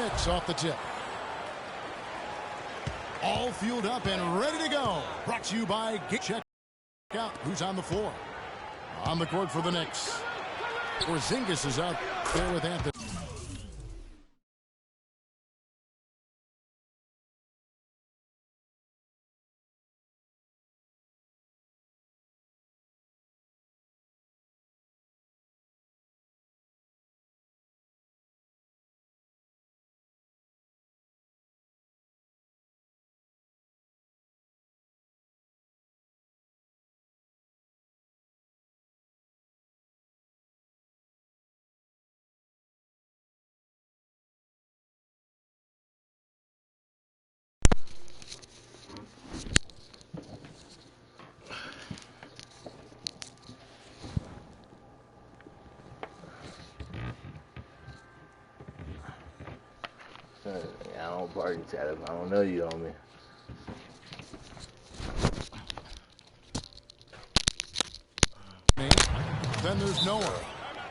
Off the tip. All fueled up and ready to go. Brought to you by Check out who's on the floor. On the court for the Knicks. Porzingis is out there with Anthony. I don't party chat if I don't know you on me. Then there's Noah.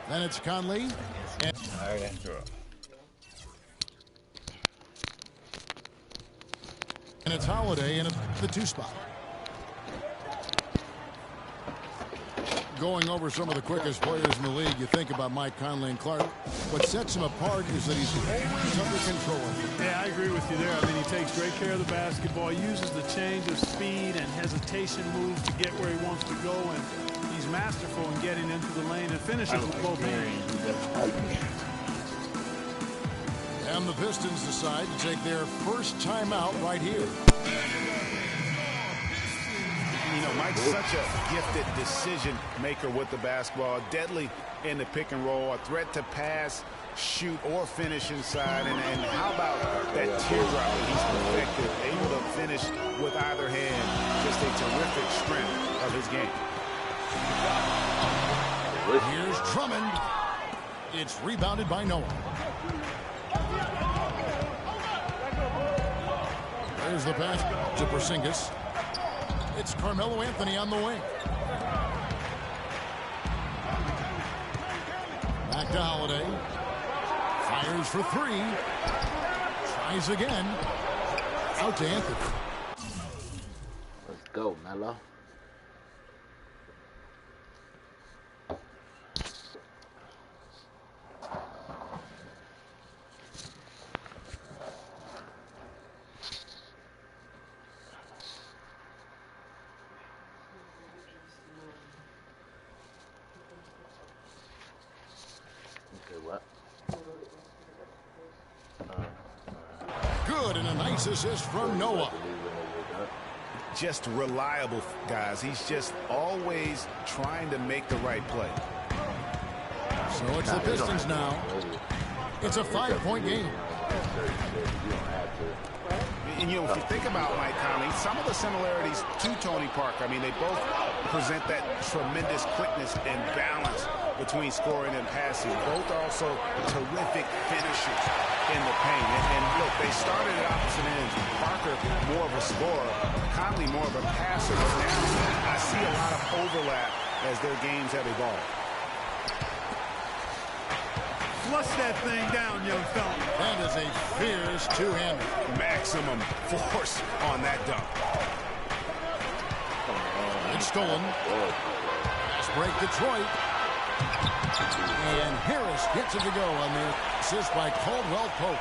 Then it's Conley. And it's Holiday in the 2 spot. Going over some of the quickest players in the league, you think about Mike Conley and Clark. What sets him apart is that he's always under control. Yeah, I agree with you there. I mean, he takes great care of the basketball. He uses the change of speed and hesitation moves to get where he wants to go, and he's masterful in getting into the lane and finishes with both hands. And the Pistons decide to take their first timeout right here. You know, Mike's such a gifted decision maker with the basketball, deadly in the pick and roll, a threat to pass, shoot, or finish inside. And how about that teardrop that he's perfected, able to finish with either hand? Just a terrific strength of his game. Here's Drummond. It's rebounded by Noah. There's the pass to Porzingis. It's Carmelo Anthony on the wing. Back to Holiday. Fires for 3. Tries again. Out to Anthony. Let's go, Melo. Good, and a nice assist from Noah. Just reliable, guys. He's just always trying to make the right play. So it's the Pistons now. It's a 5-point game. And, you know, if you think about Mike Conley, some of the similarities to Tony Parker, I mean, they both present that tremendous quickness and balance between scoring and passing. Both are also terrific finishers in the paint. And look, they started at opposite ends. Parker more of a scorer, Conley more of a passer. But now I see a lot of overlap as their games have evolved. Flush that thing down, young fella. That is a fierce two-hander. Maximum force on that dunk. It's stolen. Let's break Detroit. And Harris gets it to go on the assist by Caldwell Pope.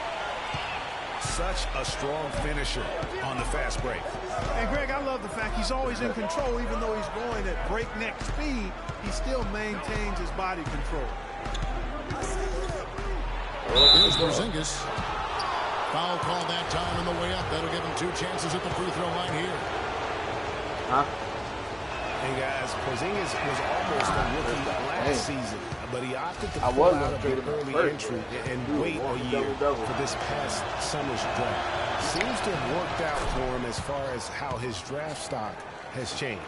Such a strong finisher on the fast break. And Greg, I love the fact he's always in control. Even though he's going at breakneck speed, he still maintains his body control. Here's Porzingis. Foul call that time on the way up. That'll give him 2 chances at the free throw line here. Hey guys, Porzingis was almost a rookie last season, but he opted to pull out of an early entry and wait a year for this past summer's draft. Seems to have worked out for him as far as how his draft stock has changed.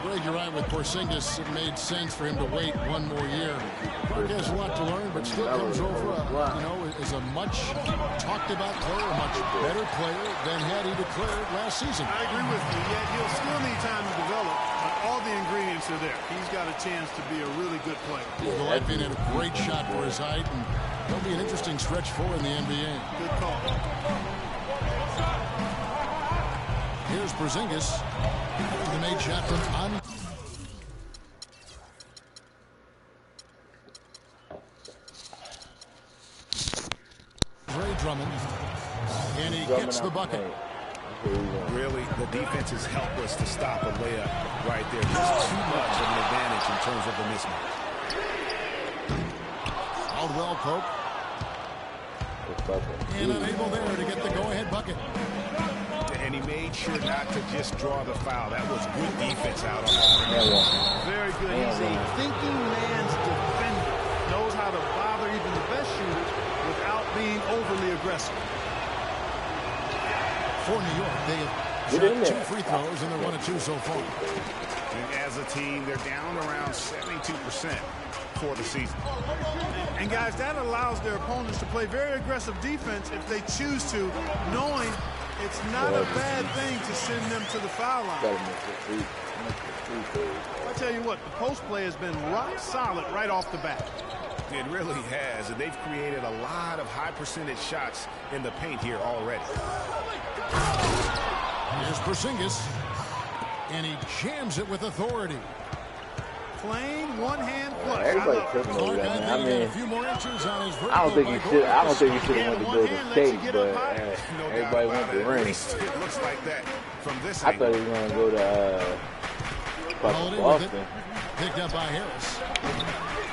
Greg, think you're right with Porzingis. It made sense for him to wait one more year. Clark has a lot to learn, but still comes over, as a much talked about player, a much better player than had he declared last season. I agree with you. Yet he'll still need time to develop, but all the ingredients are there. He's got a chance to be a really good player. Golovkin had a great shot for his height, and that'll be an interesting stretch for in the NBA. Good call. Here's Porzingis. The made shot from on. Ray Drummond. And he gets the bucket. Really, the defense is helpless to stop a layup right there. Just too much of an advantage in terms of the mismatch. Caldwell Pope. And unable there to get the go-ahead bucket. And he made sure not to just draw the foul. That was good defense out on the Very good. He's a thinking man's defender. Knows how to bother even the best shooters without being overly aggressive. For New York, they have shot 2 free throws, and they're 1 of 2 so far. And as a team, they're down around 72% for the season. And guys, that allows their opponents to play very aggressive defense if they choose to, knowing it's not a bad thing to send them to the foul line. I tell you what, the post play has been rock solid right off the bat. It really has, and they've created a lot of high percentage shots in the paint here already. Here's Porzingis, and he jams it with authority. Plain one-hand flush. Everybody tripping over that, man. I mean, a few more inches on his I don't think he should. I don't think he should have went to Golden State, but everybody went to ring. It looks like that from this I thought he was going to go to Boston. Picked up by Harris.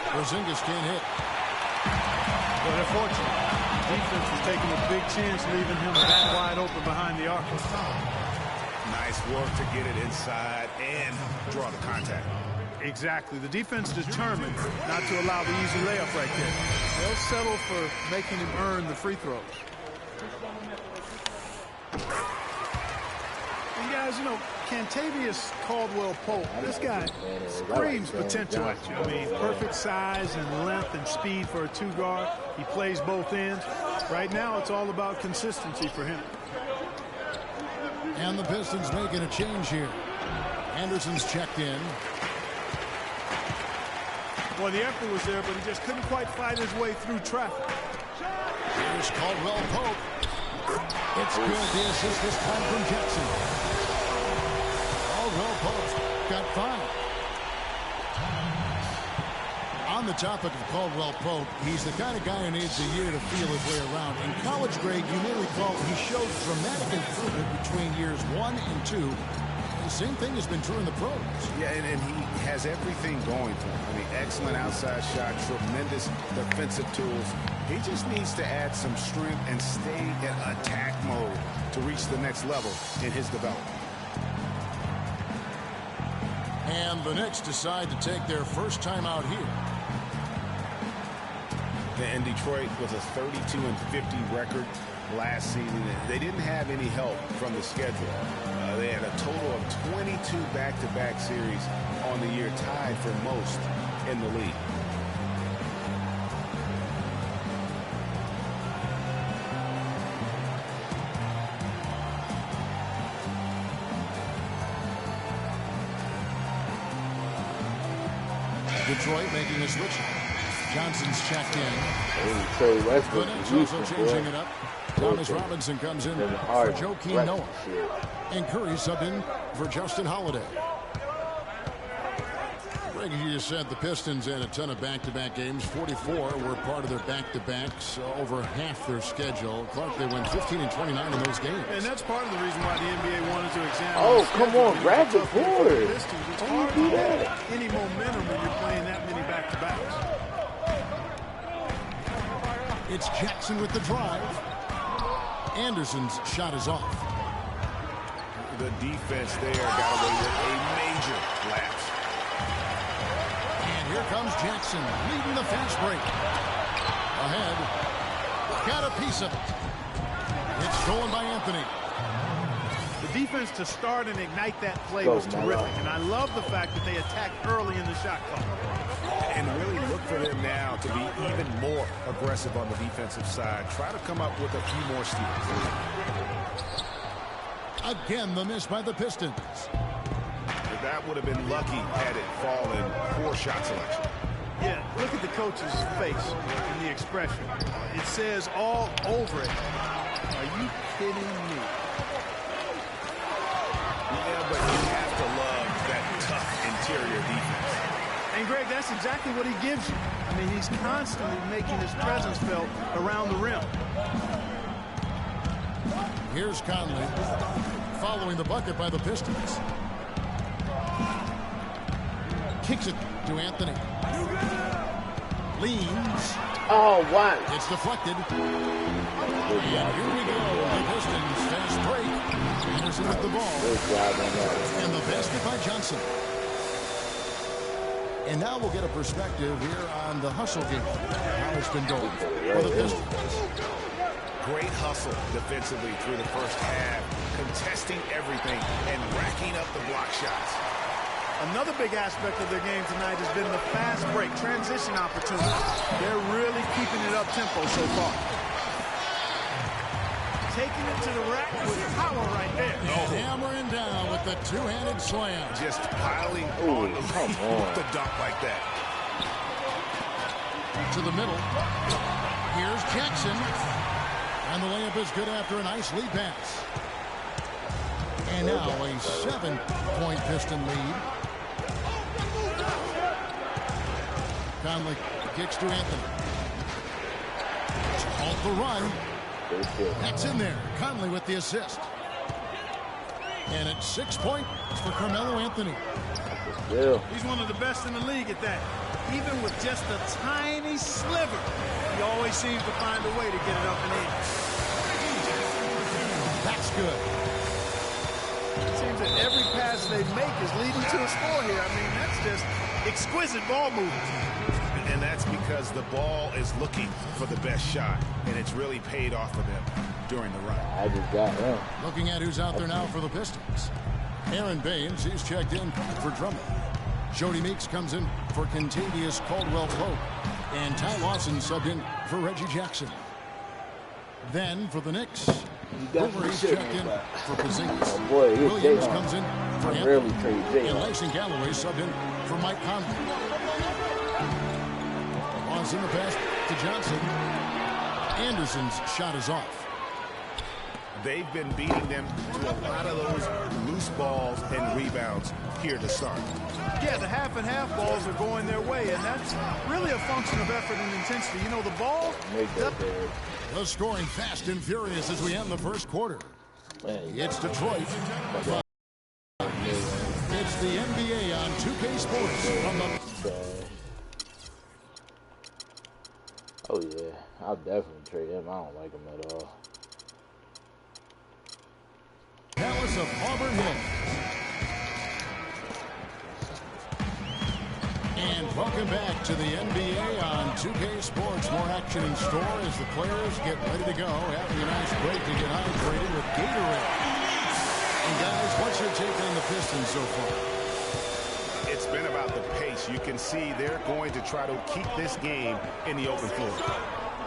Porzingis can't hit. But they're fortunate. Defense is taking a big chance, leaving him that wide open behind the arc. Nice work to get it inside and draw the contact. Exactly. The defense determined not to allow the easy layup right there. They'll settle for making him earn the free throws. And guys, you know, Cantavius Caldwell-Pope, this guy screams potential at you. I mean, perfect size and length and speed for a 2-guard. He plays both ends. Right now, it's all about consistency for him. And the Pistons making a change here. Anderson's checked in. Well, the effort was there, but he just couldn't quite fight his way through traffic. Here's Caldwell-Pope. It's good. The assist this time from Jackson. Caldwell-Pope's got 5. On the topic of Caldwell-Pope, he's the kind of guy who needs a year to feel his way around. In college grade, you may recall he showed dramatic improvement between years 1 and 2. The same thing has been true in the pros. Yeah, and he has everything going for him. I mean, excellent outside shot, tremendous defensive tools. He just needs to add some strength and stay in attack mode to reach the next level in his development. And the Knicks decide to take their first time out here. And Detroit was a 32-50 record last season. They didn't have any help from the schedule. They had a total of 22 back-to-back series on the year, tied for most in the league. Detroit making a switch. Johnson's checked in. Trey Westbrook is also changing it up. Thomas Robinson comes in for Joakim Noah. And Curry subbed in for Justin Holiday. Greg, you just said the Pistons had a ton of back-to-back games. 44 were part of their back-to-backs, over half their schedule. Clark, they went 15 and 29 in those games. And that's part of the reason why the NBA wanted to examine. Oh, come on, grab the board. It's hard to get any momentum when you're playing that many back-to-backs. It's Jackson with the drive. Anderson's shot is off. The defense there got away with a major lapse. And here comes Jackson leading the fast break. Ahead. Got a piece of it. It's stolen by Anthony. The defense to start and ignite that play was terrific, and I love the fact that they attacked early in the shot clock. And really look for them now to be even more aggressive on the defensive side. Try to come up with a few more steals. Again, the miss by the Pistons. That would have been lucky had it fallen. Poor shot selection. Yeah, look at the coach's face and the expression. It says all over it. Are you kidding me? Yeah, but you have to love that tough interior defense. And, Greg, that's exactly what he gives you. I mean, he's constantly making his presence felt around the rim. Here's Conley following the bucket by the Pistons. Kicks it to Anthony. Leans. Oh, wow. It's deflected. And here we go. The Pistons fast break. Anderson with the ball. And the basket by Johnson. And now we'll get a perspective here on the hustle game. How it's been going for the Pistons. Great hustle defensively through the first half, contesting everything and racking up the block shots. Another big aspect of their game tonight has been the fast break, transition opportunity. They're really keeping it up-tempo so far. Taking it to the rack with power right there. And hammering down with the two-handed slam. Just piling on the with the dunk like that. To the middle. Here's Jackson. And the layup is good after a nice lead pass. And now a 7-point Piston lead. Conley kicks to Anthony. It's called the run. That's in there. Conley with the assist. And it's 6 points for Carmelo Anthony. He's one of the best in the league at that. Even with just a tiny sliver, he always seems to find a way to get it up and in. That's good. It seems that every pass they make is leading to a score here. I mean, that's just exquisite ball movement. And that's because the ball is looking for the best shot, and it's really paid off for them during the run. I just got him. Looking at who's out there now for the Pistons. Aaron Baines, he's checked in for Drummond. Jody Meeks comes in for Contavious Caldwell-Pope. And Ty Lawson subbed in for Reggie Jackson. Then for the Knicks, Bulgary's checked in for Porzingis. Oh boy, Williams comes in for Anthony. Really And Langston Galloway subbed in for Mike Conley. Laws in the pass to Johnson. Anderson's shot is off. They've been beating them to a lot of those loose balls and rebounds here to start. Yeah, the half-and-half balls are going their way, and that's really a function of effort and intensity. You know, the ball... The scoring fast and furious as we end the first quarter. It's Detroit. It's the NBA on 2K Sports. Oh, yeah. I'll definitely trade him. I don't like him at all. Palace of Auburn Hills. And welcome back to the NBA on 2K Sports. More action in store as the players get ready to go after a nice break to get hydrated with Gatorade. And guys, what's your take on the Pistons so far? It's been about the pace. You can see they're going to try to keep this game in the open floor.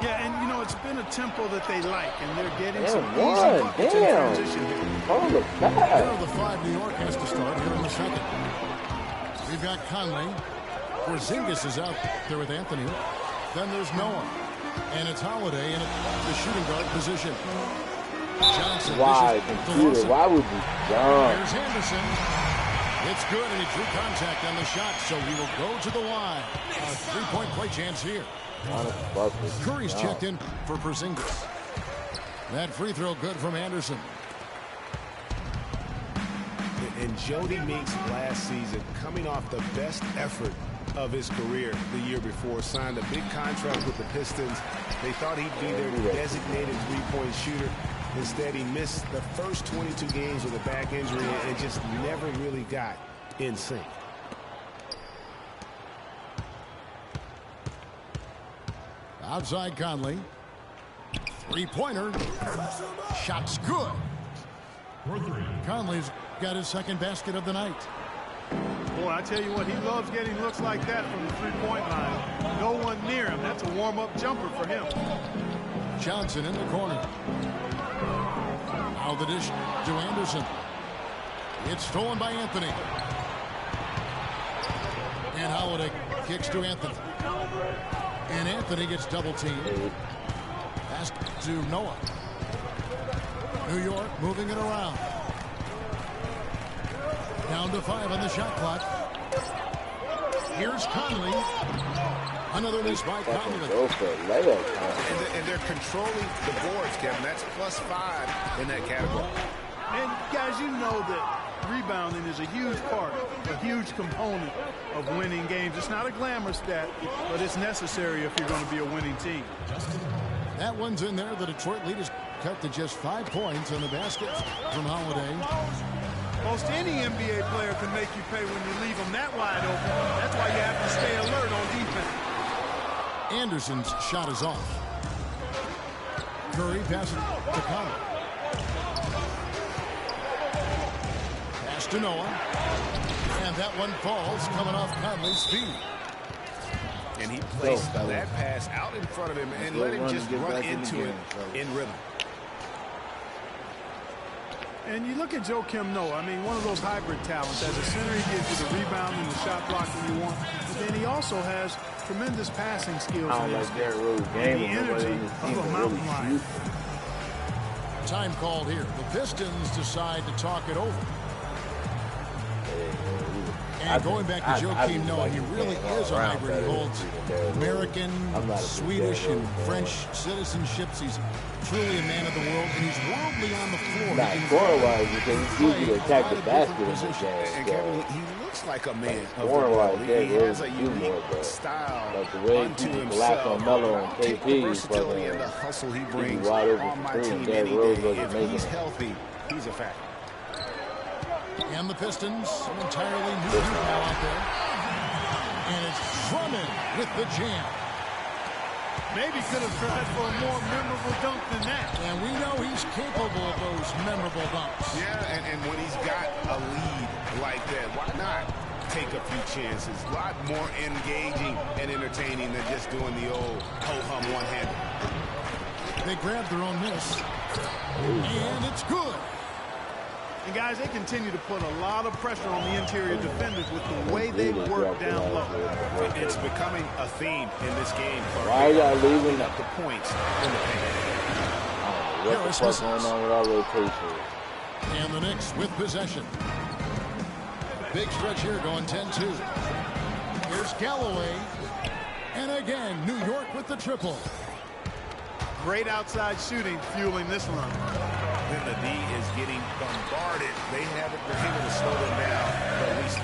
Yeah, and you know, it's been a tempo that they like, and they're getting some easy Damn. buckets in transition here. Oh, the bad. One of the 5 New York has to start here in the second. We've got Conley. Porzingis is out there with Anthony. Then there's Noah. And it's Holiday in the shooting guard position. Johnson. Why, computer? Why would you jump? Here's Henderson. It's good, and he drew contact on the shot, so he will go to the line. A 3-point play chance here. Curry's checked in for Porzingis. That free throw good from Anderson. And Jody Meeks last season, coming off the best effort of his career the year before, signed a big contract with the Pistons. They thought he'd be their designated three-point shooter. Instead, he missed the first 22 games with a back injury and just never really got in sync. Outside Conley. Three-pointer. Shot's good. Conley's got his second basket of the night. Boy, I tell you what, he loves getting looks like that from the three-point line. No one near him. That's a warm-up jumper for him. Johnson in the corner. Now the dish to Anderson. It's stolen by Anthony. And Holiday kicks to Anthony. And Anthony gets double-teamed. Pass to Noah. New York moving it around. Down to 5 on the shot clock. Here's Conley. Another miss by Conley. And they're controlling the boards, Kevin. That's +5 in that category. And guys, you know that rebounding is a huge part, a huge component of winning games. It's not a glamour stat, but it's necessary if you're going to be a winning team. That one's in there. The Detroit lead is cut to just 5 points on the basket from Holiday. Most any NBA player can make you pay when you leave them that wide open. That's why you have to stay alert on defense. Anderson's shot is off. Curry passes to Conley. Pass to Noah. And that one falls coming off Conley's feet. And he placed that pass out in front of him and let him just run into it in rhythm. And you look at Joakim Noah, I mean, one of those hybrid talents. As a center, he gives you the rebound and the shot blocking you want. But then he also has tremendous passing skills. I don't like that road game. The energy of a mountain lion. Time called here. The Pistons decide to talk it over. And going back to Joakim Noah, he really is a hybrid. He holds American, Swedish, and French citizenships. He's truly a man of the world, and he's worldly on the floor. Not scoring-wise, because he's easy to attack the basket in this game. And Kevin, he looks like a man of the Scoring-wise, world. he has a do unique more, but style like the way unto people himself. collapse on Melo and Take the KP, versatility and the hustle he brings wide open on my for team three, any and Rose day. wasn't If making he's it. healthy, he's a factor. And the Pistons, an entirely new group now out there. And it's Drummond with the jam. Maybe could have tried for a more memorable dunk than that. And we know he's capable of those memorable dunks. Yeah, and when he's got a lead like that, why not take a few chances? A lot more engaging and entertaining than just doing the old ho-hum one-hander. They grab their own miss. And it's good. And guys, they continue to put a lot of pressure on the interior defenders with the way they work down low. It's becoming a theme in this game. Why are y'all leaving up the points in the paint? What the fuck going on with our rotation? And the Knicks with possession. Big stretch here going 10-2. Here's Galloway. And again, New York with the triple. Great outside shooting fueling this run. Then the D is getting bombarded. They haven't been able to slow them down, but at least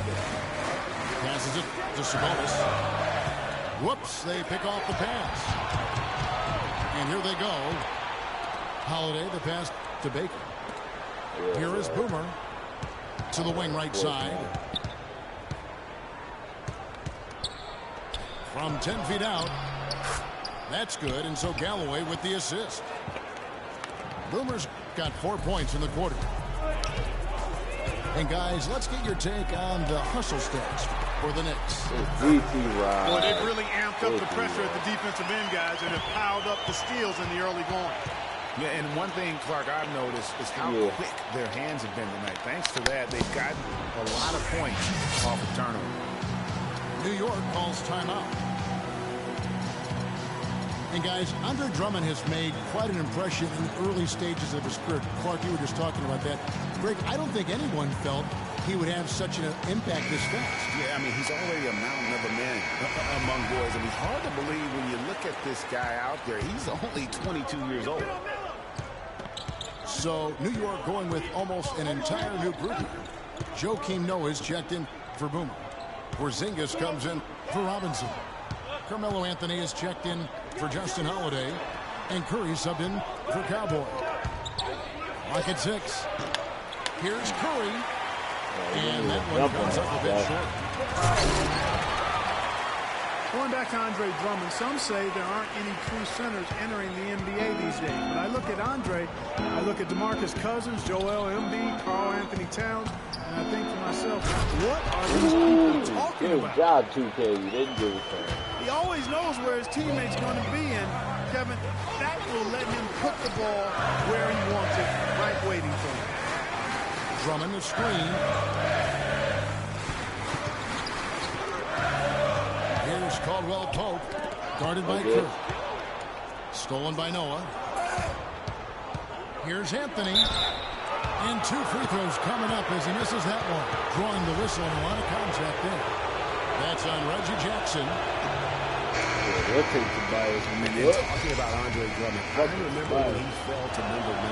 passes it to Sabonis. Whoops, they pick off the pass. And here they go. Holiday, the pass to Baker. Here is Boomer to the wing right side. From 10 feet out. That's good, and so Galloway with the assist. Boomer's got 4 points in the quarter. And guys, let's get your take on the hustle stats for the Knicks. Boy, they've really amped up the pressure at the defensive end, guys, and have piled up the steals in the early going. Yeah, and one thing, Clark, I've noticed is how quick their hands have been tonight. Thanks to that, they've gotten a lot of points off of turnover. New York calls timeout. And guys, Andre Drummond has made quite an impression in the early stages of his career. Clark, you were just talking about that. Greg, I don't think anyone felt he would have such an impact this fast. Yeah, I mean, he's already a mountain of a man among boys. I mean, it's hard to believe when you look at this guy out there. He's only 22 years old. So, New York going with almost an entire new group. Joakim Noah is checked in for Boomer. Porzingis comes in for Robinson. Carmelo Anthony is checked in for Justin Holiday. And Curry subbed in for Cowboy. Lock at 6. Here's Curry. And that one comes up a bit short. Going back to Andre Drummond, some say there aren't any true centers entering the NBA these days. But I look at Andre, I look at DeMarcus Cousins, Joel Embiid, Karl Anthony Towns, and I think to myself, what are these people talking about? Good job, 2K. You didn't give it to him. He always knows where his teammate's going to be, and Kevin, that will let him put the ball where he wants it, right waiting for him. Drummond the screen. Here's Caldwell Pope, guarded by Kirk. Stolen by Noah. Here's Anthony. And 2 free throws coming up as he misses that one. Drawing the whistle and a lot of contact there. That's on Reggie Jackson. Talking about Andre Drummond, I remember when he fell to number 9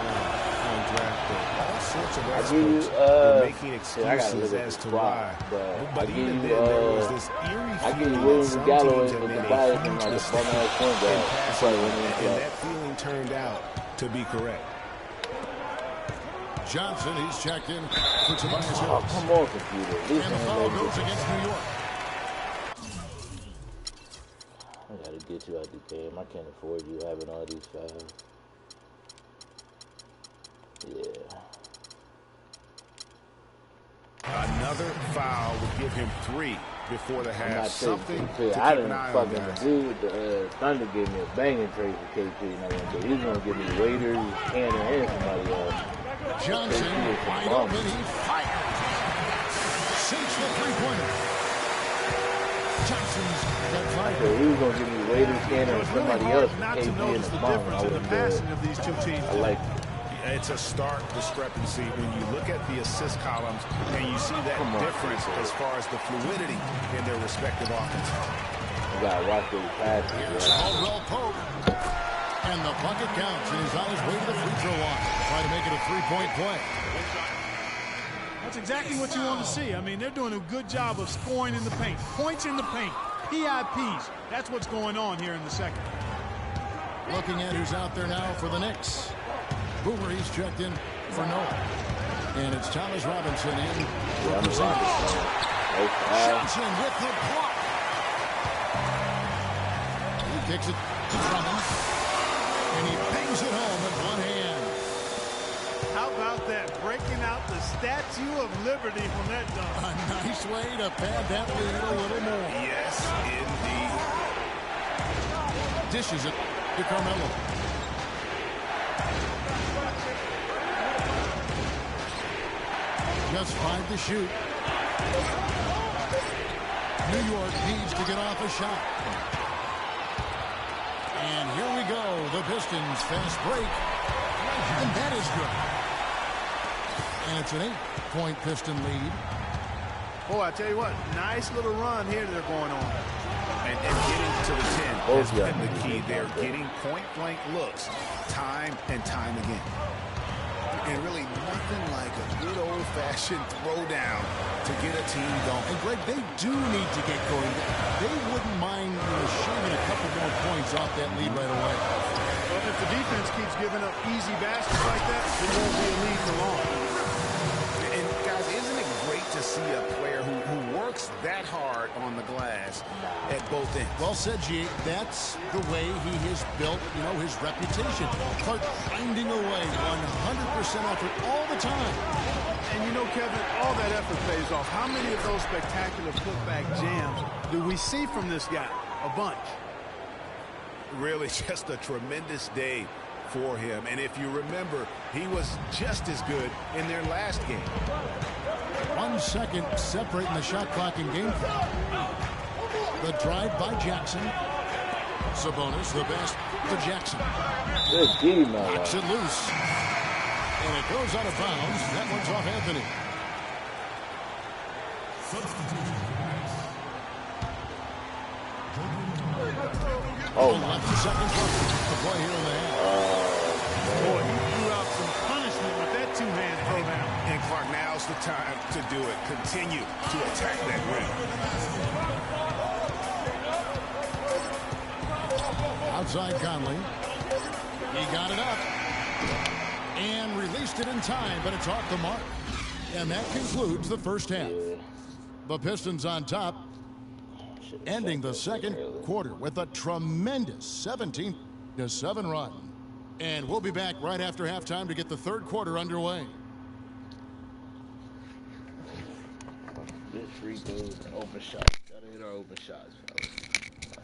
on draft day. All sorts of experts were making excuses as to why. But even then, there was this eerie feeling that some teams had made a huge mistake in passing, and that feeling turned out to be correct. Johnson, he's checked in for Tobias Harris. Oh, come on, computer. And the foul goes against New York. I gotta get you out the game. I can't afford you having all these fouls. Yeah. Another foul would give him 3 before the half. Something to keep I an didn't eye on, fucking guys. do the Thunder gave me a banging trade for KP. He's gonna give me Waiters, Cannon, and somebody else. Johnson, wide open, he fires. Sinks the three-pointer. Johnson's got 5. So he was gonna give me Waiters, Cannon, and somebody else. Not to notice the difference in the passing of these two teams. I like it. It's a stark discrepancy when you look at the assist columns and you see that difference as far as the fluidity in their respective offenses. You gotta watch those passes. Here's Caldwell Pope. And the bucket counts, and he's on his way to the free throw line. Trying to make it a 3-point play. That's exactly what you want to see. I mean, they're doing a good job of scoring in the paint. Points in the paint. PIPs. That's what's going on here in the second. Looking at who's out there now for the Knicks. Boomer, he's checked in for Noah. And it's Thomas Robinson in for Porzingis. Johnson with the block. He kicks it to Drummond. And he bangs it home with one hand. How about that? Breaking out the Statue of Liberty from that dunk. A nice way to pad that lead a little more. Yes, indeed. Dishes it to Carmelo. Just 5 to shoot. New York needs to get off a shot. And here we go. The Pistons fast break. And that is good. And it's an 8-point Piston lead. Boy, I tell you what, nice little run here they're going on. And getting to the 10 has been the key. They're getting point-blank looks time and time again. And really nothing like a good old-fashioned throwdown to get a team going. And Greg, they do need to get going. They wouldn't mind shaving a couple more points off that lead right away. Well, if the defense keeps giving up easy baskets like that, it won't be a lead for long. And guys, isn't it great to see a player who works that hard on the glass at both ends? Well said, G. That's the way he has built, his reputation. Clark finding a way, 100% effort all the time. And Kevin, all that effort pays off. How many of those spectacular putback jams do we see from this guy? A bunch. Really just a tremendous day for him. And if you remember, he was just as good in their last game. 1 second separating the shot clock in game 5. The drive by Jackson. Sabonis, the best to Jackson. Good team, Knocks it loose. And it goes out of bounds. That one's off Anthony. Oh, 11 seconds left to play here in the half. Boy, he threw out some punishment with that two-hand throwdown. And Clark, now's the time to do it. Continue to attack that rim. Outside Conley. He got it up. And released it in time, but it's off the mark. And that concludes the first half. The Pistons on top. ending the second quarter with a tremendous 17-7 run. And we'll be back right after halftime to get the third quarter underway. This free throws and open shots. Gotta hit our open shots, fellas.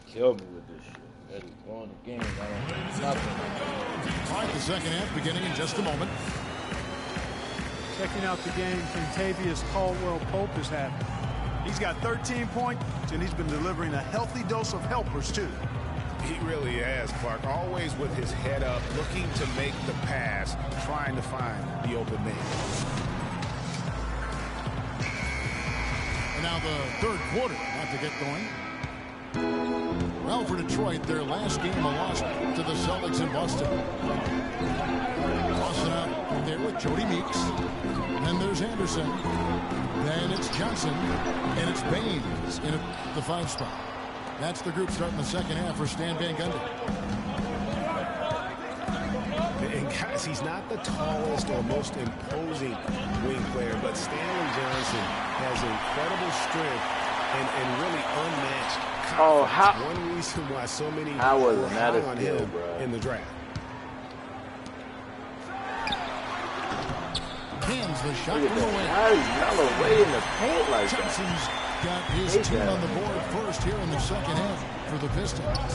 Kill me with this shit. That is going the game. I don't know nothing. All right, the second half beginning in just a moment. Checking out the game, Kentavious Caldwell-Pope is having. He's got 13 points, and he's been delivering a healthy dose of helpers, too. He really has, Clark. Always with his head up, looking to make the pass, trying to find the open man. And now the third quarter about to get going. Well, for Detroit, their last game a loss to the Celtics in Boston. Tossing out there with Jody Meeks. Then there's Anderson. Then it's Johnson. And it's Baines in the 5 spot. That's the group starting the second half for Stan Van Gundy. And guys, he's not the tallest or most imposing wing player, but Stanley Johnson has incredible strength and really unmatched confidence. Oh, one reason why so many I wasn't were that high on skill, him bro. in the draft. Hands the shot Look from at away. that. How did y'all away in the paint like that? Johnson's got his team on the board first here in the second half for the Pistons.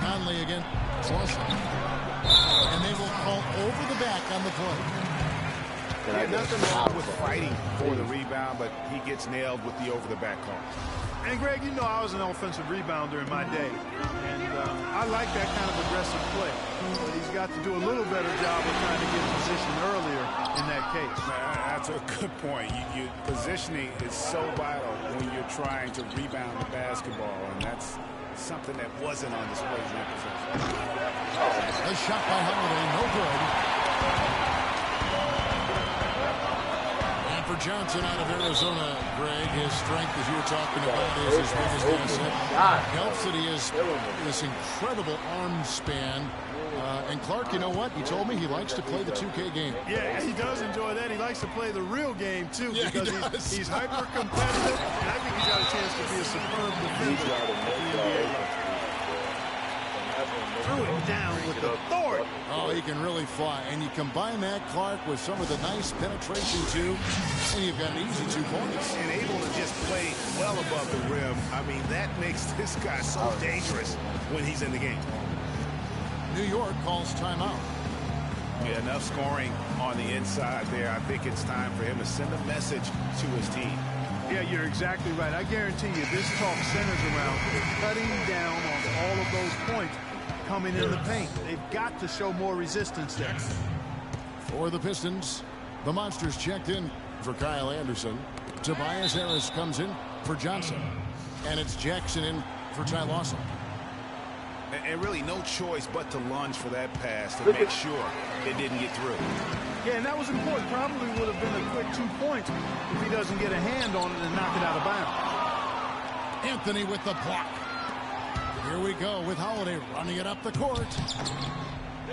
Conley again. Lawson. And they will call over the back on the play. Yeah, nothing wrong with fighting for the rebound, but he gets nailed with the over-the-back call. And, Greg, you know I was an offensive rebounder in my day. And I like that kind of aggressive play. But he's got to do a little better job of trying to get position earlier in that case. That's a good point. Positioning is so vital when you're trying to rebound the basketball, and that's something that wasn't on display in that possession. A shot by Holiday, no good. And for Johnson out of Arizona, Greg, his strength, as you were talking about, is his biggest asset. Helps that he has this incredible arm span. And Clark, you know what? He told me he likes to play the 2K game. Yeah, he does enjoy that. He likes to play the real game, too, because he's hyper-competitive, and I think he's got a chance to be a superb defender. Threw it down with authority. Oh, he can really fly. And you combine that, Clark, with some of the nice penetration, too, and you've got an easy 2 points. And able to just play well above the rim. I mean, that makes this guy so dangerous when he's in the game. New York calls timeout. Yeah, enough scoring on the inside there. I think it's time for him to send a message to his team. Yeah, you're exactly right. I guarantee you this talk centers around cutting down on all of those points coming in the paint. They've got to show more resistance there. For the Pistons, the Monsters checked in for Kyle Anderson. Tobias Harris comes in for Johnson. And it's Jackson in for Ty Lawson. And really no choice but to lunge for that pass to make sure it didn't get through. Yeah, and that was important. Probably would have been a quick 2 points if he doesn't get a hand on it and knock it out of bounds. Anthony with the block. Here we go with Holiday running it up the court.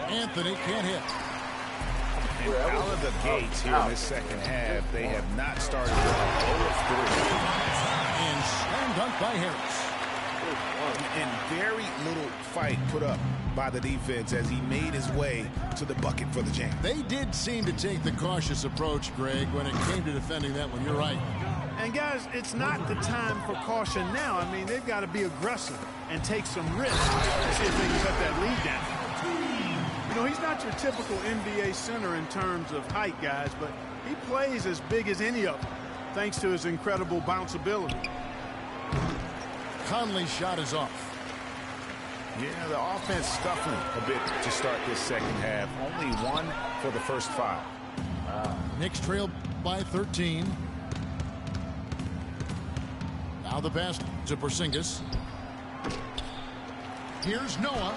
Anthony can't hit. And out of the gates here in this second half, they have not started with a goal of 3. And slam dunk by Harris. And very little fight put up by the defense as he made his way to the bucket for the jam. They did seem to take the cautious approach, Greg, when it came to defending that one. You're right. And, guys, it's not the time for caution now. I mean, they've got to be aggressive and take some risks to see if they can cut that lead down. You know, he's not your typical NBA center in terms of height, guys, but he plays as big as any of them, thanks to his incredible bounceability. Conley's shot is off. Yeah, the offense scuffling a bit to start this second half. Only 1 for the first 5. Knicks trail by 13. Now the pass to Porzingis. Here's Noah.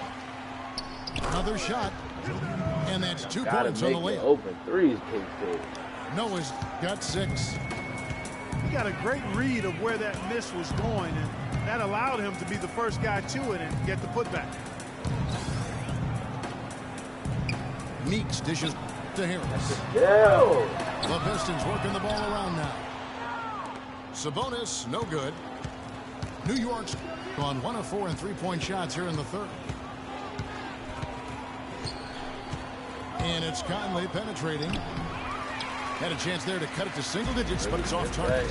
Another shot. And that's 2 points on the layup. Open threes, K-State. Noah's got 6. He got a great read of where that miss was going, and that allowed him to be the first guy to it and get the putback. Meeks dishes to Harris. Yo! The Pistons working the ball around now. Sabonis, no good. New York's on 1 of 4 in three-point shots here in the third. And it's Conley penetrating. Had a chance there to cut it to single digits, but it's off target.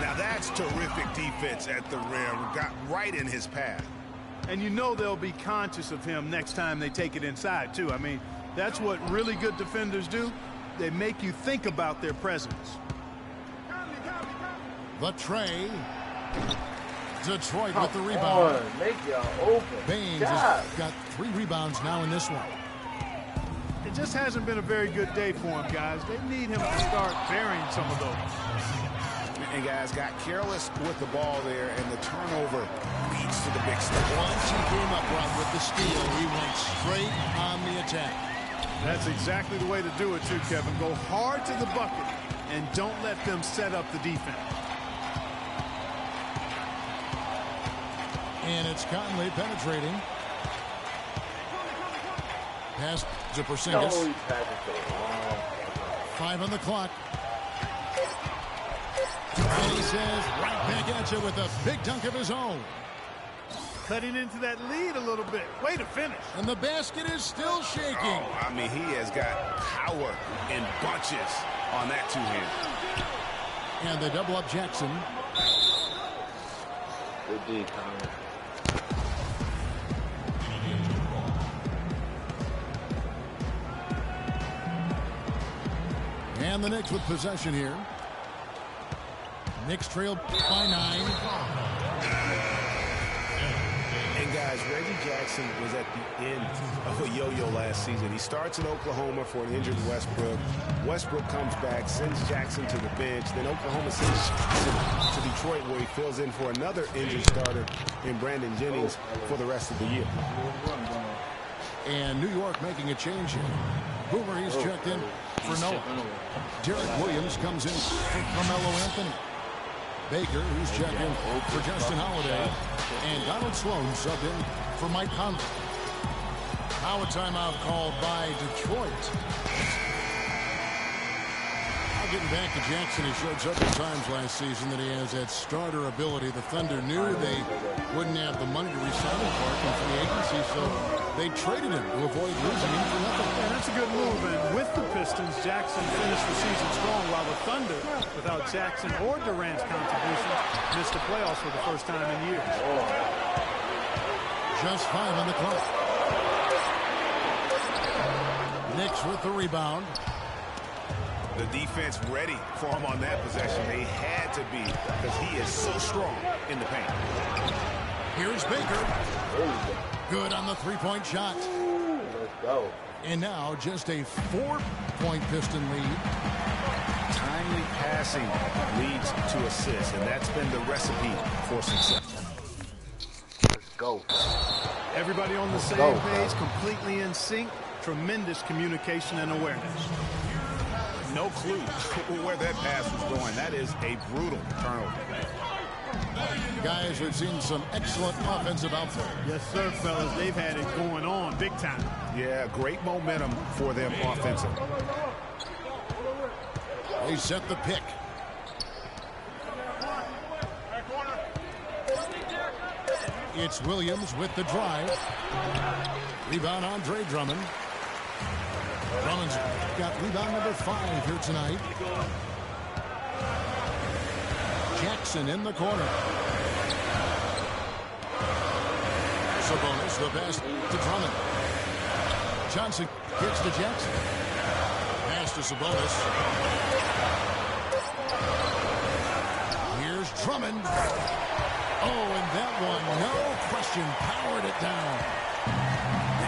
Now that's terrific defense at the rim. Got right in his path. And you know they'll be conscious of him next time they take it inside, too. I mean, that's what really good defenders do. They make you think about their presence. The tray. Detroit with the rebound. Make y'all open. Baines has got 3 rebounds now in this one. It just hasn't been a very good day for him, guys. They need him to start burying some of those. And guys got careless with the ball there, and the turnover leads to the big step. Once he came upright with the steal, he went straight on the attack. That's exactly the way to do it, too, Kevin. Go hard to the bucket and don't let them set up the defense. And it's Conley penetrating. Pass to Porzingis. 5 on the clock. And he says, right back at you with a big dunk of his own. Cutting into that lead a little bit. Way to finish. And the basket is still shaking. Oh, I mean, he has got power in bunches on that two-hand. And they double up Jackson. Good D, Conley. And the Knicks with possession here. Knicks trail by 9. And guys, Reggie Jackson was at the end of a yo-yo last season. He starts in Oklahoma for an injured Westbrook. Westbrook comes back, sends Jackson to the bench. Then Oklahoma sends Jackson to Detroit, where he fills in for another injured starter in Brandon Jennings for the rest of the year. And New York making a change here. Boomer, he's checked in for Noah. Derek Williams comes in for Carmelo Anthony. Baker, who's checked in for Justin Holiday. And Donald Sloan subbed in for Mike Conley. Now a timeout called by Detroit. Now getting back to Jackson, he showed several times last season that he has that starter ability. The Thunder knew they wouldn't have the money to re-sign him in free agency, so they traded him to avoid losing him for nothing. And that's a good move. And with the Pistons, Jackson finished the season strong, while the Thunder, without Jackson or Durant's contributions, missed the playoffs for the first time in years. Just 5 on the clock. Knicks with the rebound. The defense ready for him on that possession. They had to be, because he is so strong in the paint. Here's Baker. Good on the three-point shot. Let's go. And now just a 4-point Piston lead. Timely passing leads to assists, and that's been the recipe for success. Let's go. Everybody on the same page, completely in sync. Tremendous communication and awareness. No clue where that pass was going. That is a brutal turnover. Guys, we've seen some excellent offensive output. Yes, sir, fellas. They've had it going on big time. Yeah, great momentum for them offensively. They set the pick. It's Williams with the drive. Rebound Andre Drummond. Drummond's got rebound number 5 here tonight. Jackson in the corner. Sabonis, the pass to Drummond. Johnson gets to Jackson. Pass to Sabonis. Here's Drummond. Oh, and that one, no question, powered it down.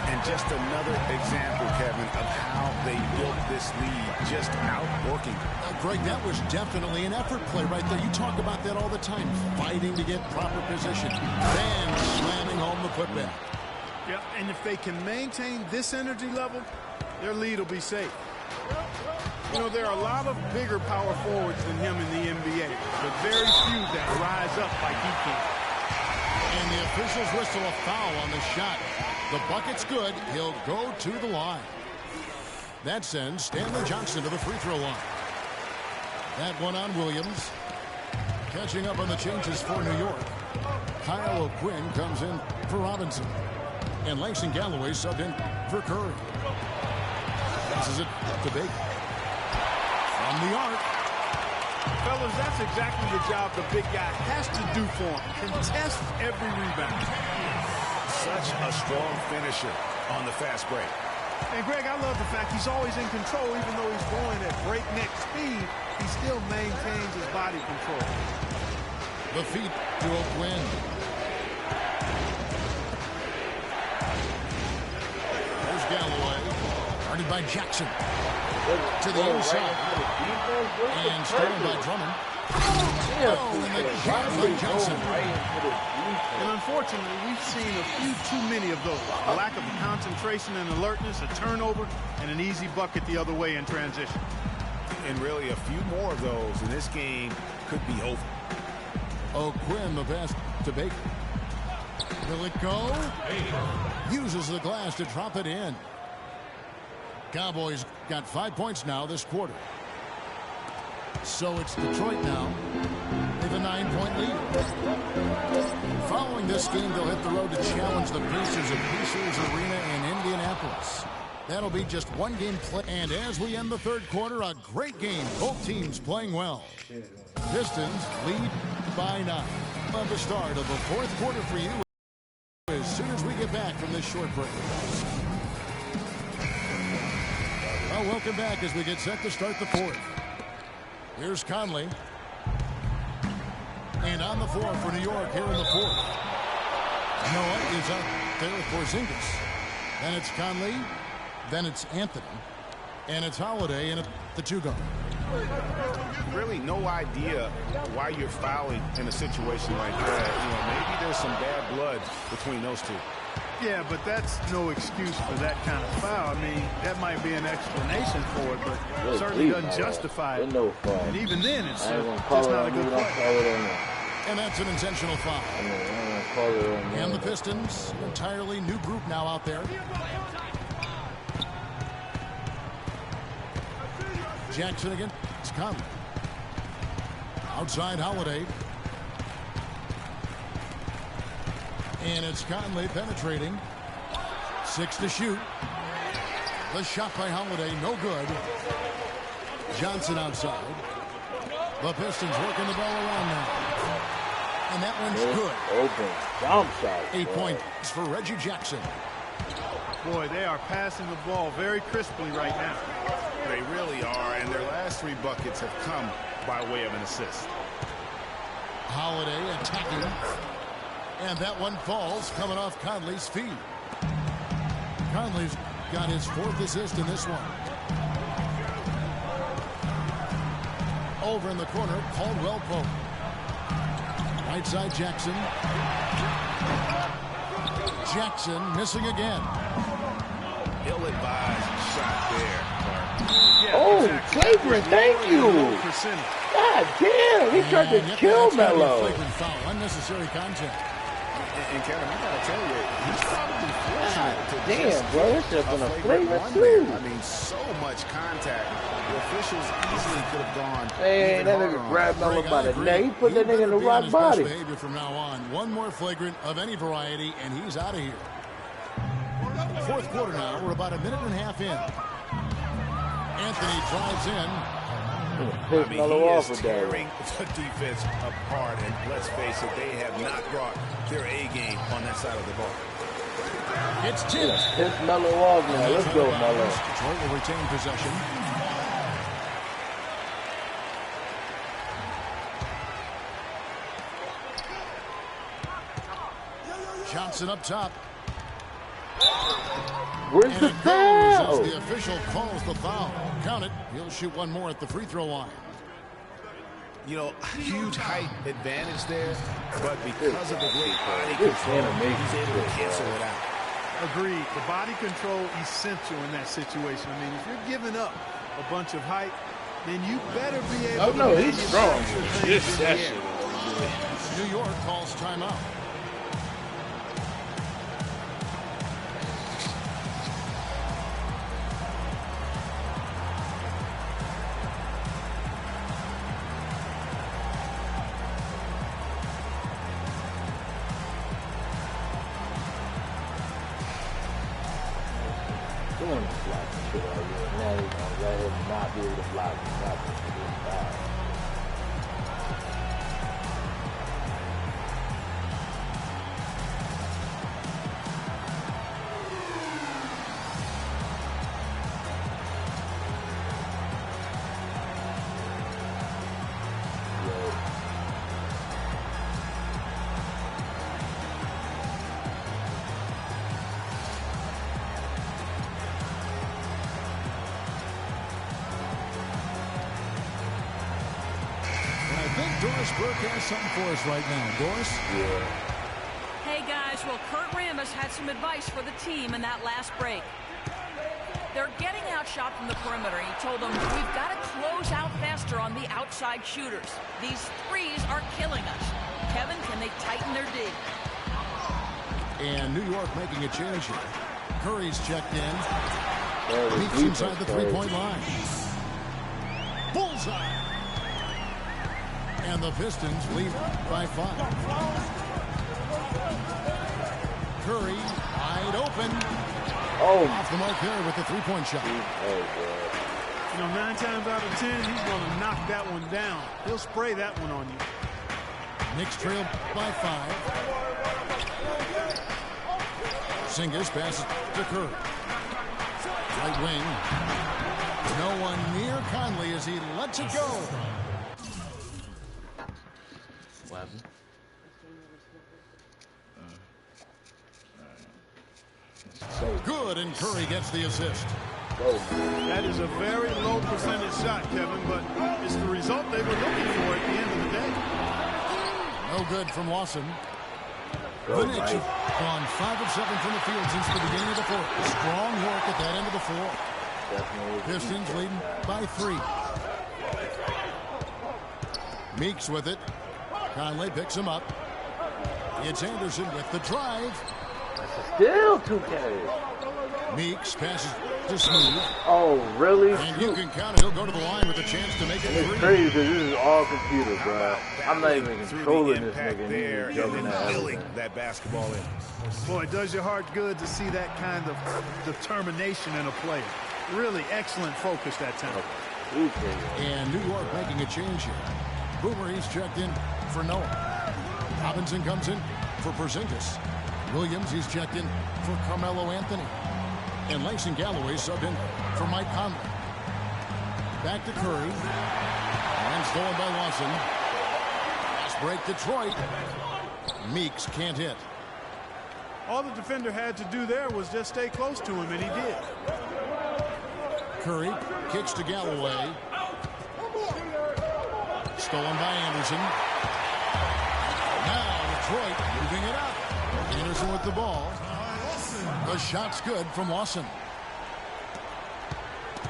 And just another example, Kevin, of how they built this lead, just outworking. Greg, that was definitely an effort play right there. You talk about that all the time, fighting to get proper position, then slamming home the putback. Yep, and if they can maintain this energy level, their lead will be safe. You know, there are a lot of bigger power forwards than him in the NBA, but very few that rise up like he can. And the officials whistle a foul on the shot. The bucket's good. He'll go to the line. That sends Stanley Johnson to the free throw line. That one on Williams. Catching up on the changes for New York. Kyle O'Quinn comes in for Robinson. And Langston Galloway subbed in for Curry. Passes it to Baker. From the arc. Fellas, that's exactly the job the big guy has to do for him. Contest every rebound. Such a strong finisher on the fast break. And Greg, I love the fact he's always in control. Even though he's going at breakneck speed, he still maintains his body control. The feet to O'Quinn. There's Galloway. Guarded by Jackson. To the inside. And started by Drummond. Oh, and the shot by Johnson. And unfortunately, we've seen a few too many of those. A lack of concentration and alertness, a turnover, and an easy bucket the other way in transition. And really, a few more of those, and this game could be over. O'Quinn, the pass to Baker. Will it go? Uses the glass to drop it in. Cowboys got 5 points now this quarter. So it's Detroit now with a 9-point lead. Following this game, they'll hit the road to challenge the Pacers at Pacers Arena in Indianapolis. That'll be just one game play. And as we end the third quarter, a great game. Both teams playing well. Pistons lead by 9. Of the start of the fourth quarter for you as soon as we get back from this short break. Well, welcome back as we get set to start the fourth. Here's Conley. And on the floor for New York here in the fourth. Noah is out there for Porzingis. Then it's Conley. Then it's Anthony. And it's Holiday in the two-guard. Really no idea why you're fouling in a situation like that. You know, maybe there's some bad blood between those two. Yeah, but that's no excuse for that kind of foul. I mean, that might be an explanation for it, but certainly doesn't justify it. No foul. And even then, it's just not not a good play. And that's an intentional foul. And the Pistons, an entirely new group now out there. Jackson again. It's Conley. Outside Holiday. And it's Conley penetrating. 6 to shoot. The shot by Holiday, no good. Johnson outside. The Pistons working the ball around now. And that one's good. Open. Jump shot. 8 points for Reggie Jackson. Boy, they are passing the ball very crisply right now. They really are, and their last 3 buckets have come by way of an assist. Holiday attacking. And that one falls coming off Conley's feet. Conley's got his 4th assist in this one. Over in the corner, Caldwell Pope. Right side Jackson. Jackson missing again. Ill-advised shot there. Yeah, Oh, exactly. flagrant, thank you. God damn, he tried to kill Melo. Flagrant foul, unnecessary contact. And Kevin, I gotta tell you, he's probably fortunate to Damn, just bro, get it's just a been a flagrant flagrant one too. there. I mean, so much contact. The officials easily could have gone. Hey, that nigga grabbed Melo by the neck. He put that nigga in the right body. Behavior from now on. One more flagrant of any variety, and he's out of here. Fourth quarter now. We're about a minute and a half in. Anthony drives in. Piss Melo he off is with that. tearing the defense apart, and let's face it, they have not brought their A game on that side of the ball. It's tipped. Piss Melo off now. Let's go, Melo. Detroit will retain possession. Johnson up top. Where's And the it goes foul? as the official calls the foul. Count it. He'll shoot one more at the free throw line. You know, huge height advantage there, but because of the great body control, he's able to cancel it out. Agreed. The body control essential in that situation. I mean, if you're giving up a bunch of height, then you better be able to he's strong. manufacture things in the air. New York calls timeout. it all year. Now you're gonna let him not be able to block nothing. It's bad. Doris Burke has something for us right now. Doris? Yeah. Hey, guys. Well, Kurt Rambis had some advice for the team in that last break. They're getting outshot from the perimeter. He told them, we've got to close out faster on the outside shooters. These threes are killing us. Kevin, can they tighten their D? And New York making a change here. Curry's checked in. Meeks inside the three-point line. Bullseye. And the Pistons lead by 5. Curry wide open. Oh. Off the mark there with the three-point shot. You know, 9 times out of 10, he's going to knock that one down. He'll spray that one on you. Knicks trail by 5. Singers passes to Curry. Right wing. No one near Conley as he lets it go. Good, and Curry gets the assist. That is a very low percentage shot, Kevin, but it's the result they were looking for at the end of the day. No good from Lawson. The Knicks have gone 5 of 7 from the field since the beginning of the fourth. Strong work at that end of the floor. Pistons leading by 3. Meeks with it. Conley picks him up. It's Anderson with the drive. Still 2K. Meeks passes to Smooth. Oh, really? And you can count it. He'll go to the line with a chance to make it 3. It's crazy because this is all computer, bro. I'm not even controlling this nigga. There, and then filling that basketball in. Boy, it does your heart good to see that kind of determination in a player. Really excellent focus that time. And New York making a change here. Boomer, he's checked in for Noah. Robinson comes in for Porzingis. Williams, he's checked in for Carmelo Anthony. And Langston Galloway subbed in for Mike Conley. Back to Curry. And stolen by Lawson. Fast break Detroit. Meeks can't hit. All the defender had to do there was just stay close to him, and he did. Curry kicks to Galloway. Stolen by Anderson. Now Detroit moving it up. Anderson with the ball. The shot's good from Lawson.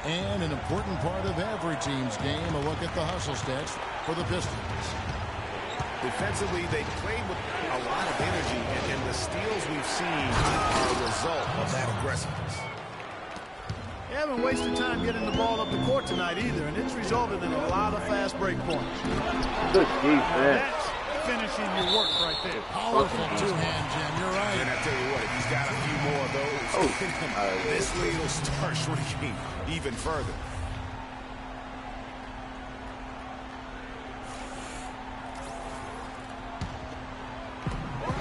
And an important part of every team's game, a look at the hustle stats for the Pistons. Defensively, they played with a lot of energy, and the steals we've seen are a result of that aggressiveness. They haven't wasted time getting the ball up the court tonight either, and it's resulted in a lot of fast break points. Good defense. That's finishing your work right there. Powerful two-hand jam, you're right. And I tell you what, if he's got a few more of those, this lead will start shrinking even further.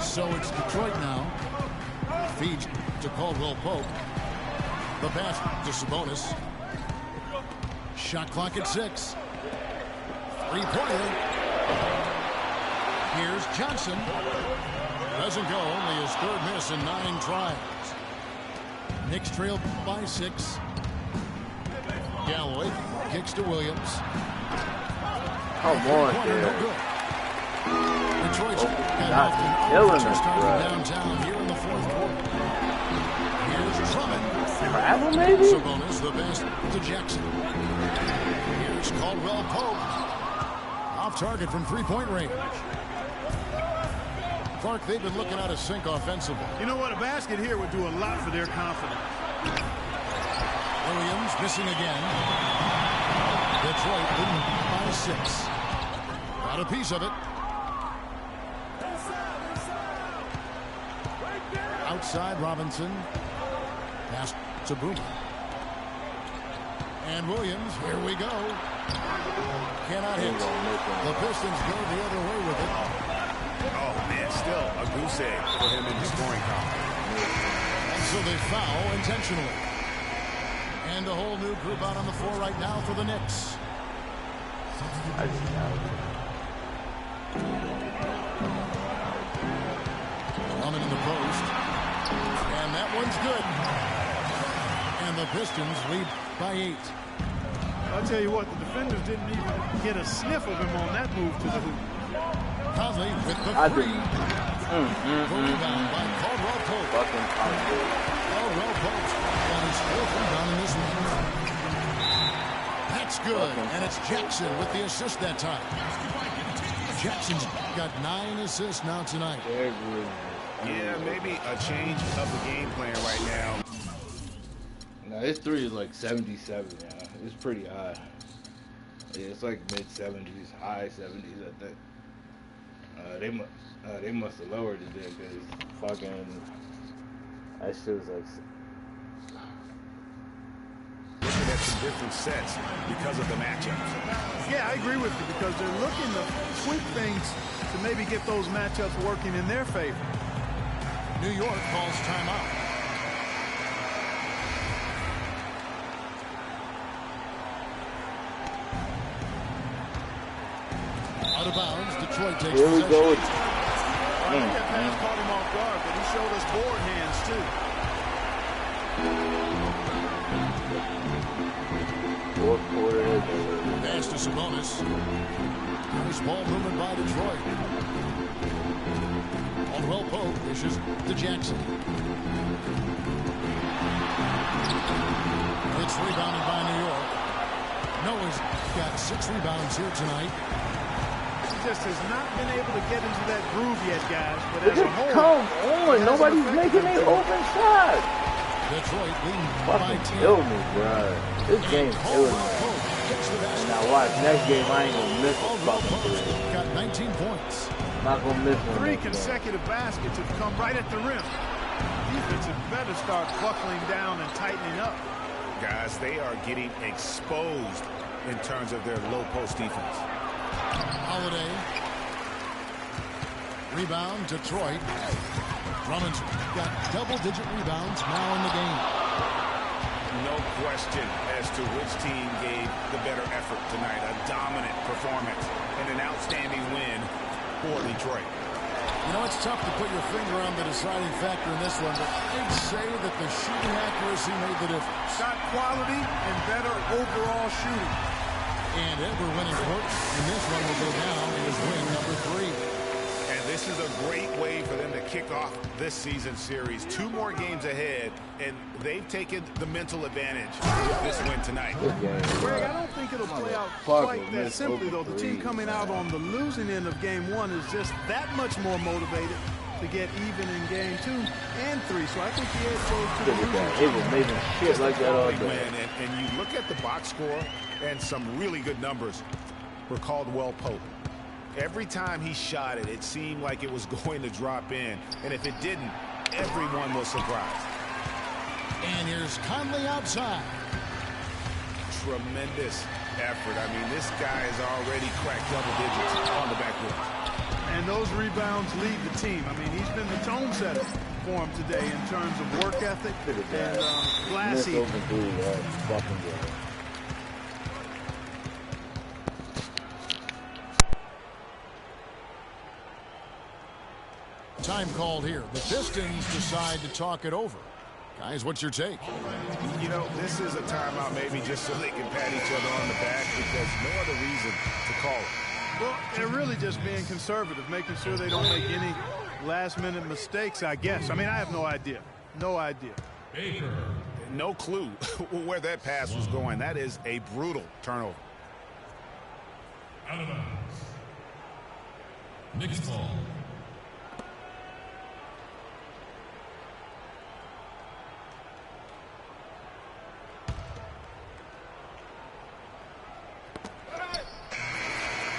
So it's Detroit now. Feeds to Caldwell Pope. The pass to Sabonis. Shot clock at 6. Three-pointer. Here's Johnson. Doesn't go. Only his 3rd miss in 9 tries. Knicks trail by 6. Galloway kicks to Williams. Come on, No good. Detroit's got off to starting downtown here in the 4th quarter. Here's Drummond. Travel, maybe? Sabonis the best to Jackson. Here's Caldwell Pope. Off target from 3-point range. Clark, they've been looking out of sync offensively. You know what? A basket here would do a lot for their confidence. Williams missing again. Detroit leading by 6. Got a piece of it. Outside Robinson. Pass to Boomer. And Williams, here we go. Cannot hit. The Pistons go the other way with it. Oh, man, still a goose egg for him in the scoring column. And so they foul intentionally. And a whole new group out on the floor right now for the Knicks. Drummond in the post. And that one's good. And the Pistons lead by 8. I'll tell you what, the defenders didn't even get a sniff of him on that move to the hoop. Conley with the three. Rebound by Caldwell Pope. Caldwell Pope got his 4th rebound in this one. That's good. And it's Jackson with the assist that time. Jackson's got 9 assists now tonight. Yeah, maybe a change of the game plan right now. Now his 3 is like 77 now. It's pretty high. Yeah, it's like mid-70s, high 70s, I think. They must have lowered it there because fucking that shit was like. Looking at some different sets because of the matchups. Yeah, I agree with you because they're looking to tweak things to maybe get those matchups working in their favor. New York calls timeout. Out of bounds, Detroit takes Here we possession. go. I think that pass caught him off guard, but he showed us board hands too. Fourth quarter. Pass to Sabonis. Nice ball movement by Detroit. Caldwell Pope dishes to Jackson. It's rebounded by New York. Noah's got 6 rebounds here tonight. He just has not been able to get into that groove yet, guys. But as a whole, Come on, nobody's making an open shot. Detroit leading by Fucking 10. kill me, bro. This game killing me. Pope gets the basket. Now watch, next game I ain't gonna miss a Caldwell fucking Pope 3. got 19 points. Not gonna miss one. 3 next game. consecutive baskets have come right at the rim. Defense had better start buckling down and tightening up. Guys, they are getting exposed in terms of their low post defense. Holiday. Rebound, Detroit. Drummond's got double-digit rebounds now in the game. No question as to which team gave the better effort tonight. A dominant performance and an outstanding win for Detroit. You know, it's tough to put your finger on the deciding factor in this one, but I'd say that the shooting accuracy made the difference. Shot quality and better overall shooting. And Edward went important, and this one will go down as win number 3. And this is a great way for them to kick off this season series. 2 more games ahead, and they've taken the mental advantage with this win tonight. Greg, I don't think it'll play out quite that simply, though. The team coming out on the losing end of game 1 is just that much more motivated to get even in game 2 and 3. So I think the edge goes to the losing. It was making shit like that all day. Win. And you look at the box score and some really good numbers for Caldwell Pope. Every time he shot it, it seemed like it was going to drop in. And if it didn't, everyone was surprised. And here's Conley outside. Tremendous effort. I mean, this guy has already cracked double digits on the backboard. And those rebounds lead the team. I mean, he's been the tone setter for him today in terms of work ethic and glassy. Time called here. The Pistons decide to talk it over. Guys, what's your take? You know, this is a timeout maybe just so they can pat each other on the back because no other reason to call it. Well, they're really just being conservative, making sure they don't make any last-minute mistakes, I guess. I mean, I have no idea. No idea. No clue where that pass was going. That is a brutal turnover. Out of bounds. Knicks ball.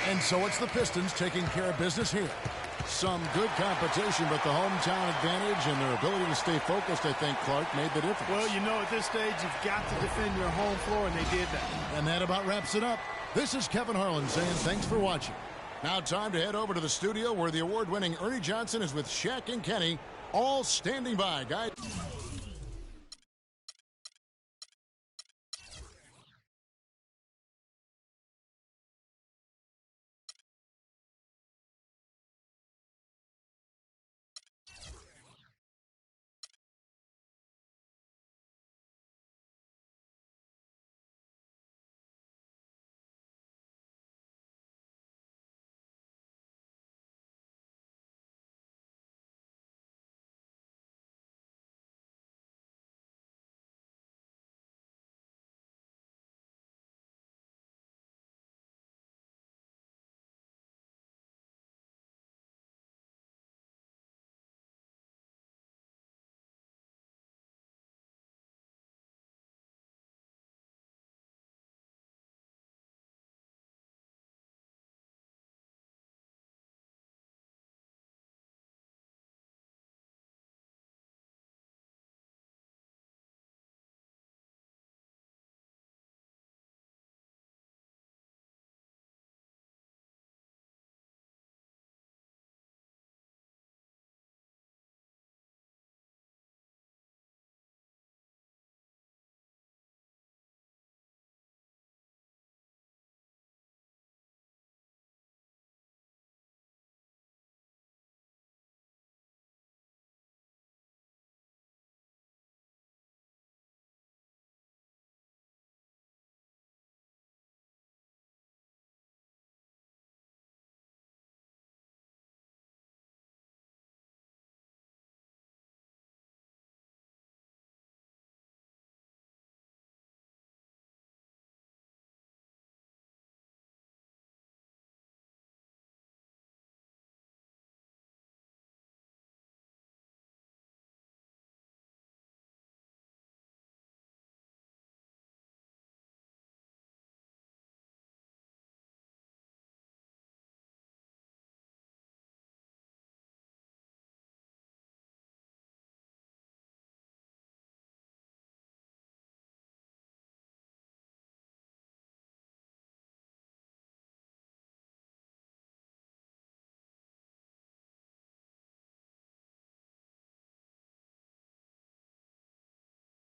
And so it's the Pistons taking care of business here. Some good competition, but the hometown advantage and their ability to stay focused, I think, Clark, made the difference. Well, you know, at this stage, you've got to defend your home floor, and they did that. And that about wraps it up. This is Kevin Harlan saying thanks for watching. Now time to head over to the studio where the award-winning Ernie Johnson is with Shaq and Kenny, all standing by, guys.